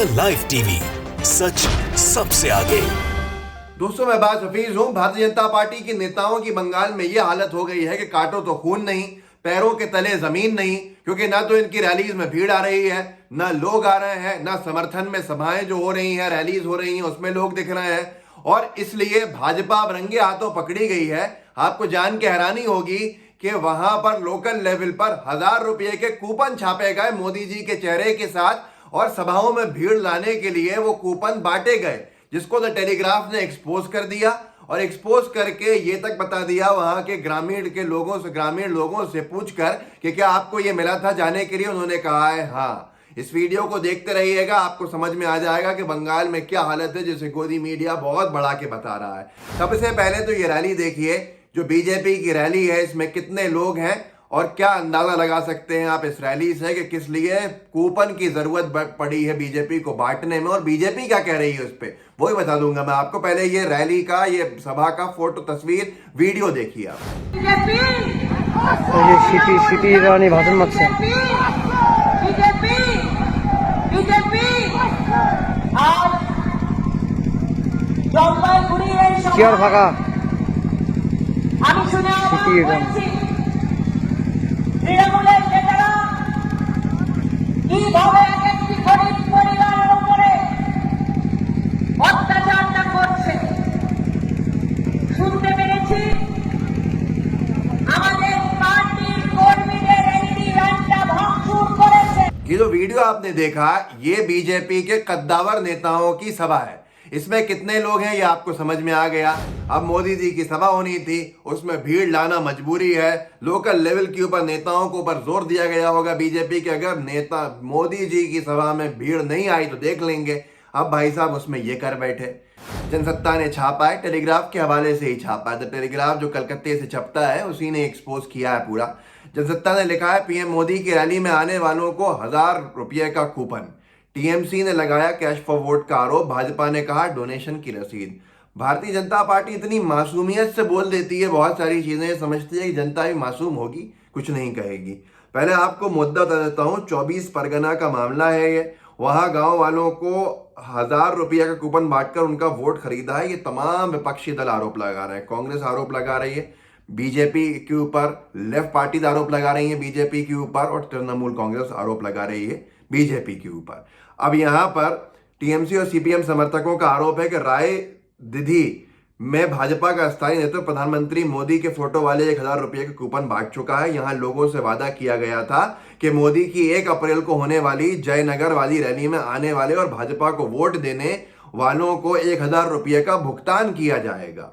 The live TV, सच सबसे आगे। दोस्तों, मैं बात हफीज हूं। भारतीय जनता पार्टी के नेताओं की बंगाल में यह हालत हो गई है कि काटो तो खून नहीं, पैरों के तले जमीन नहीं, क्योंकि ना तो इनकी रैलीज में भीड़ आ रही है, ना लोग आ रहे हैं, ना समर्थन में सभाएं जो हो रही हैं, रैलीज हो रही हैं, उसमें लोग दिख रहे हैं। और इसलिए भाजपा अब रंगे हाथों पकड़ी गई है। आपको जान के हैरानी होगी कि वहां पर लोकल लेवल पर 1,000 रुपए के कूपन छापे गए मोदी जी के चेहरे के साथ, और सभाओं में भीड़ लाने के लिए वो कूपन बांटे गए, जिसको द टेलीग्राफ ने एक्सपोज कर दिया। और एक्सपोज करके ये तक बता दिया वहां के ग्रामीण लोगों से पूछकर कि क्या आपको ये मिला था जाने के लिए। उन्होंने कहा है हाँ। इस वीडियो को देखते रहिएगा, आपको समझ में आ जाएगा कि बंगाल में क्या हालत है, जिसे गोदी मीडिया बहुत बढ़ा के बता रहा है। सबसे पहले तो ये रैली देखिए, जो बीजेपी की रैली है, इसमें कितने लोग हैं और क्या अंदाजा लगा सकते हैं आप इस रैली से कि किस लिए कूपन की जरूरत पड़ी है बीजेपी को बांटने में, और बीजेपी क्या कह रही है उस पर, वही बता दूंगा मैं आपको। पहले ये रैली का, ये सभा का फोटो तस्वीर वीडियो देखिए आप। সিটি রানী ভাষণ মারছে। চেয়ার ফাঁকা। সিটি রানী তৃণমূলের নেতারা কিভাবে এক একটি গরিব পরিবারের উপরে অত্যাচারটা করছে শুনতে পেরেছি। আমাদের পার্টির কর্মীদের এলইডি ল্যাম্পটা ভাঙচুর করেছে। ये जो वीडियो आपने देखा, ये बीजेपी के कद्दावर नेताओं की सभा है। इसमें कितने लोग हैं ये आपको समझ में आ गया। अब मोदी जी की सभा होनी थी, उसमें भीड़ लाना मजबूरी है। लोकल लेवल के ऊपर नेताओं को ऊपर जोर दिया गया होगा बीजेपी के, अगर नेता मोदी जी की सभा में भीड़ नहीं आई तो देख लेंगे। अब भाई साहब उसमें ये कर बैठे। जनसत्ता ने छापा है, टेलीग्राफ के हवाले से ही छापा है। तो टेलीग्राफ जो कलकत्ते से छपता है, उसी ने एक्सपोज किया है पूरा। जनसत्ता ने लिखा है, पीएम मोदी की रैली में आने वालों को 1,000 रुपये का कूपन। टीएमसी ने लगाया कैश फॉर वोट का आरोप, भाजपा ने कहा डोनेशन की रसीद। भारतीय जनता पार्टी इतनी मासूमियत से बोल देती है बहुत सारी चीजें, समझती है कि जनता भी मासूम होगी, कुछ नहीं कहेगी। पहले आपको मुद्दा बता देता हूँ। 24 परगना का मामला है ये। वहां गांव वालों को 1,000 रुपये का कूपन बांटकर उनका वोट खरीदा है। ये तमाम विपक्षी दल आरोप लगा रहे हैं। कांग्रेस आरोप लगा रही है बीजेपी के ऊपर, लेफ्ट पार्टी आरोप लगा रही है बीजेपी के ऊपर, और तृणमूल कांग्रेस आरोप लगा रही है बीजेपी के ऊपर। अब यहां पर टीएमसी और सीपीएम समर्थकों का आरोप है कि राय दीदी में भाजपा का स्थायी नेतृत्व प्रधानमंत्री मोदी के फोटो वाले 1,000 रुपये के कूपन बांट चुका है। यहां लोगों से वादा किया गया था कि मोदी की 1 अप्रैल को होने वाली जयनगर वाली रैली में आने वाले और भाजपा को वोट देने वालों को 1,000 रुपये का भुगतान किया जाएगा।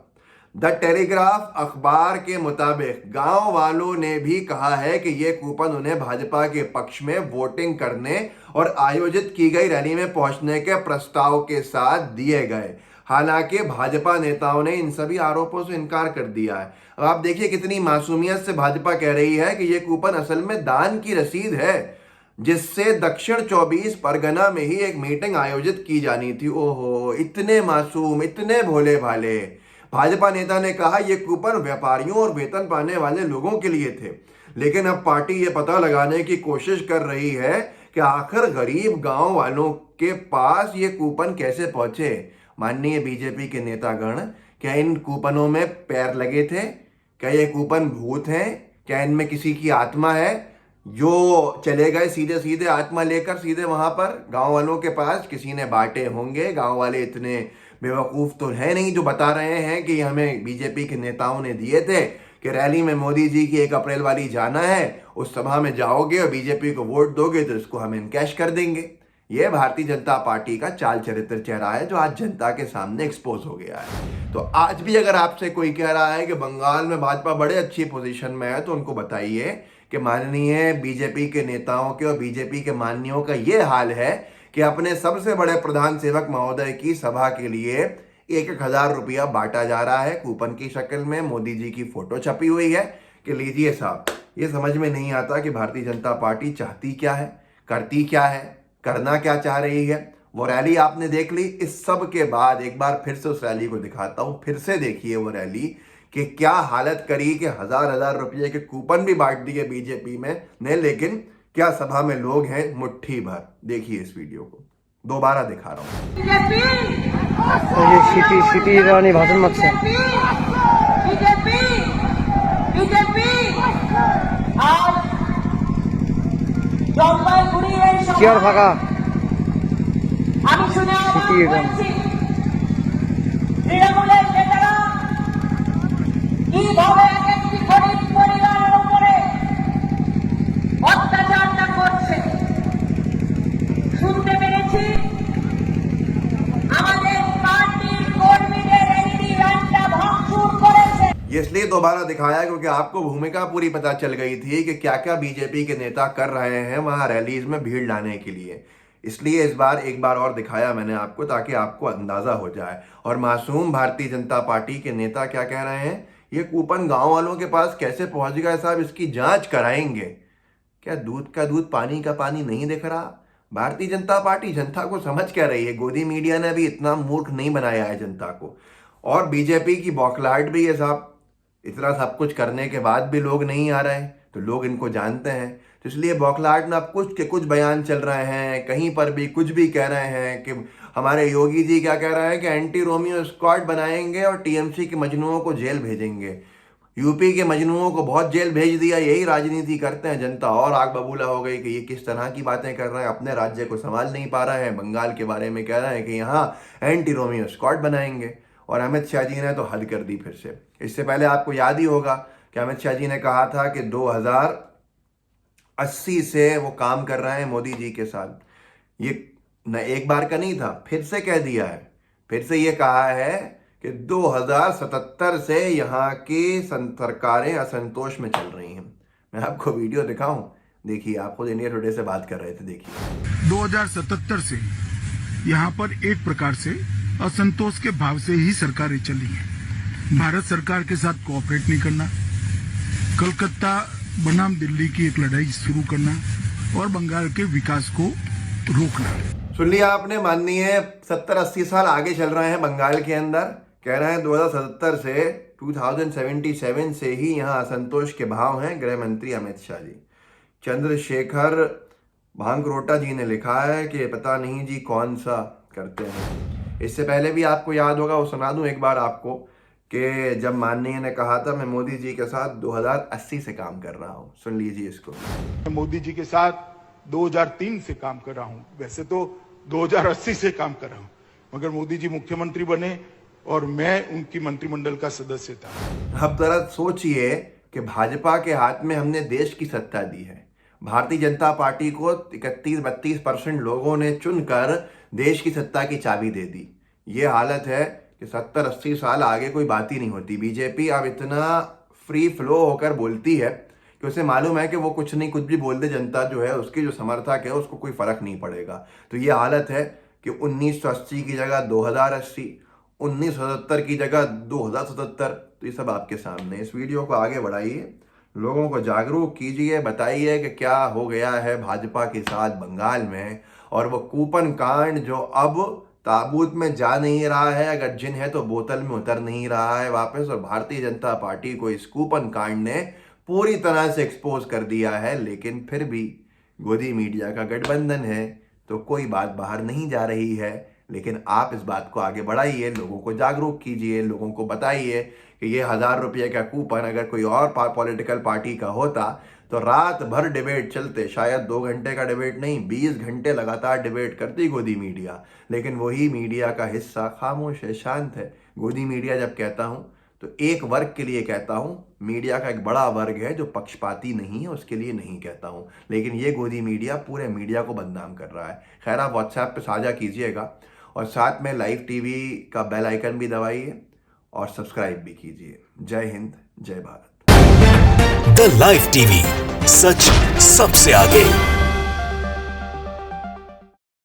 द टेलीग्राफ अखबार के मुताबिक गांव वालों ने भी कहा है कि यह कूपन उन्हें भाजपा के पक्ष में वोटिंग करने और आयोजित की गई रैली में पहुंचने के प्रस्ताव के साथ दिए गए। हालांकि भाजपा नेताओं ने इन सभी आरोपों से इनकार कर दिया है। अब आप देखिए कितनी मासूमियत से भाजपा कह रही है कि यह कूपन असल में दान की रसीद है, जिससे दक्षिण 24 परगना में ही एक मीटिंग आयोजित की जानी थी। ओहो, इतने मासूम, इतने भोले भाले। भाजपा नेता ने कहा यह कूपन व्यापारियों और वेतन पाने वाले लोगों के लिए थे, लेकिन अब पार्टी यह पता लगाने की कोशिश कर रही है कि आखिर गरीब गांव वालों के पास ये कूपन कैसे पहुंचे। माननीय बीजेपी के नेतागण, क्या इन कूपनों में पैर लगे थे? क्या ये कूपन भूत हैं? क्या इनमें किसी की आत्मा है जो चले गए सीधे सीधे आत्मा लेकर सीधे वहां पर गांव वालों के पास? किसी ने बांटे होंगे। गांव वाले इतने बेवकूफ तो है नहीं जो बता रहे हैं कि हमें बीजेपी के नेताओं ने दिए थे कि रैली में मोदी जी की 1 अप्रैल वाली जाना है, उस सभा में जाओगे और बीजेपी को वोट दोगे तो इसको हम इनकैश कर देंगे। यह भारतीय जनता पार्टी का चाल चरित्र चेहरा है जो आज जनता के सामने एक्सपोज हो गया है। तो आज भी अगर आपसे कोई कह रहा है कि बंगाल में भाजपा बड़े अच्छी पोजीशन में है, तो उनको बताइए कि माननीय बीजेपी के नेताओं के और बीजेपी के मान्यों का यह हाल है कि अपने सबसे बड़े प्रधान सेवक महोदय की सभा के लिए 1,000 रुपया बांटा जा रहा है कूपन की शक्ल में। मोदी जी की फोटो छपी हुई है कि लीजिए साहब। ये समझ में नहीं आता कि भारतीय जनता पार्टी चाहती क्या है, करती क्या है, करना क्या चाह रही है। वो रैली आपने देख ली। इस सब के बाद एक बार फिर से उस रैली को दिखाता हूं, फिर से देखिए वो रैली कि क्या हालत करी कि 1,000 रुपये के कूपन भी बांट दिए बीजेपी में ने, लेकिन क्या सभा में लोग हैं मुट्ठी भर। देखिए इस वीडियो को। दोबारा दिखा रहा हूँ। बीजेपी ये सिटी रानी भाषण मत से बीजेपी बीजेपी आज জলপাইগুড়ির এই চেয়ার ফাঁকা আমি শুনে সিটি এখানে। বলছি তৃণমূলের নেতারা কিভাবে এক একটি গরিব পরিবারের উপরে অত্যাচারটা করছে শুনতে পেরেছি আমাদের পার্টির কর্মীদের এলইডি ল্যাম্পটা ভাঙচুর করেছে। ये इसलिए दोबारा दिखाया क्योंकि आपको भूमिका पूरी पता चल गई थी कि क्या क्या बीजेपी के नेता कर रहे हैं वहां रैलीज में भीड़ लाने के लिए। इसलिए इस बार एक बार और दिखाया मैंने आपको ताकि आपको अंदाजा हो जाए। और मासूम भारतीय जनता पार्टी के नेता क्या कह रहे हैं, ये कूपन गांव वालों के पास कैसे पहुंच गया साहब, इसकी जांच कराएंगे। क्या दूध का दूध पानी का पानी नहीं दिख रहा? भारतीय जनता पार्टी जनता को समझ क्या रही है? गोदी मीडिया ने भी इतना मूर्ख नहीं बनाया है जनता को। और बीजेपी की बौखलाहट भी है साहब, इतना सब कुछ करने के बाद भी लोग नहीं आ रहे, तो लोग इनको जानते हैं। तो इसलिए बौखलाहट में अब कुछ के कुछ बयान चल रहे हैं, कहीं पर भी कुछ भी कह रहे हैं कि हमारे योगी जी क्या कह रहे हैं कि एंटी रोमियो स्क्वाड बनाएंगे और टीएमसी के मजनुओं को जेल भेजेंगे। यूपी के मजनुओं को बहुत जेल भेज दिया, यही राजनीति करते हैं। जनता और आग बबूला हो गई कि ये किस तरह की बातें कर रहे हैं, अपने राज्य को संभाल नहीं पा रहे हैं। बंगाल के बारे में कह रहे हैं कि यहाँ एंटी रोमियो स्क्वाड बनाएंगे। और अमित शाह जी ने तो हद कर दी फिर से। इससे पहले आपको याद ही होगा कि अमित शाह जी ने कहा था कि 2080 से वो काम कर रहे हैं मोदी जी के साथ। ये न एक बार का नहीं था, फिर से कह दिया है, फिर से ये कहा है कि 2077 से यहाँ की सरकारें असंतोष में चल रही हैं। मैं आपको वीडियो दिखाऊं, देखिए, आप खुद इंडिया टुडे से बात कर रहे थे, देखिए। 2077 से यहाँ पर एक प्रकार से असंतोष के भाव से ही सरकारें चली हैं। भारत सरकार के साथ कोऑपरेट नहीं करना, कलकत्ता बनाम दिल्ली की एक लड़ाई शुरू करना और बंगाल के विकास को रोकना। सुन लिया आपने, माननीय 70-80 साल आगे चल रहे हैं बंगाल के अंदर। कह रहे हैं 2077 से 2077 से ही यहाँ असंतोष के भाव हैं। गृह मंत्री अमित शाह जी। चंद्रशेखर भांगरोटा जी ने लिखा है कि पता नहीं जी कौन सा करते हैं। इससे पहले भी आपको याद होगा, वो सुना दूं एक बार आपको, कि जब माननीय ने कहा था मैं मोदी जी के साथ 2080 से काम कर रहा हूं। सुन लीजिए इसको। मैं मोदी जी के साथ 2003 से काम कर रहा हूं, वैसे तो 2080 से काम कर रहा हूं, मगर मोदी जी मुख्यमंत्री बने और मैं उनकी मंत्रिमंडल का सदस्य था। अब जरा सोचिए कि भाजपा के हाथ में हमने देश की सत्ता दी है। भारतीय जनता पार्टी को 31-32% लोगों ने चुनकर देश की सत्ता की चाबी दे दी। ये हालत है कि 70-80 साल आगे कोई बात ही नहीं होती। बीजेपी अब इतना फ्री फ्लो होकर बोलती है कि उसे मालूम है कि वो कुछ नहीं, कुछ भी बोल दे, जनता जो है उसकी जो समर्थक है उसको कोई फर्क नहीं पड़ेगा। तो ये हालत है कि 1980 की जगह 2080, 1977 की जगह 2077। तो ये सब आपके सामने। इस वीडियो को आगे बढ़ाइए, लोगों को जागरूक कीजिए, बताइए कि क्या हो गया है भाजपा के साथ बंगाल में। और वो कूपन कांड जो अब ताबूत में जा नहीं रहा है, अगर जिन है तो बोतल में उतर नहीं रहा है वापस। और भारतीय जनता पार्टी को इस कूपन कांड ने पूरी तरह से एक्सपोज कर दिया है। लेकिन फिर भी गोदी मीडिया का गठबंधन है तो कोई बात बाहर नहीं जा रही है। लेकिन आप इस बात को आगे बढ़ाइए, लोगों को जागरूक कीजिए, लोगों को बताइए कि ये 1000 रुपये का कूपन अगर कोई और पॉलिटिकल पार्टी का होता तो रात भर डिबेट चलते, शायद 2 घंटे का डिबेट नहीं, 20 घंटे लगातार डिबेट करती गोदी मीडिया। लेकिन वही मीडिया का हिस्सा खामोश है, शांत है। गोदी मीडिया जब कहता हूं तो एक वर्ग के लिए कहता हूं, मीडिया का एक बड़ा वर्ग है जो पक्षपाती नहीं है, उसके लिए नहीं कहता हूं। लेकिन ये गोदी मीडिया पूरे मीडिया को बदनाम कर रहा है। खैर, आप व्हाट्सएप पे साझा कीजिएगा और साथ में लाइव टीवी का बेल आइकन भी दबाइए और सब्सक्राइब भी कीजिए। जय हिंद, जय भारत। द लाइव टीवी, सच सबसे आगे।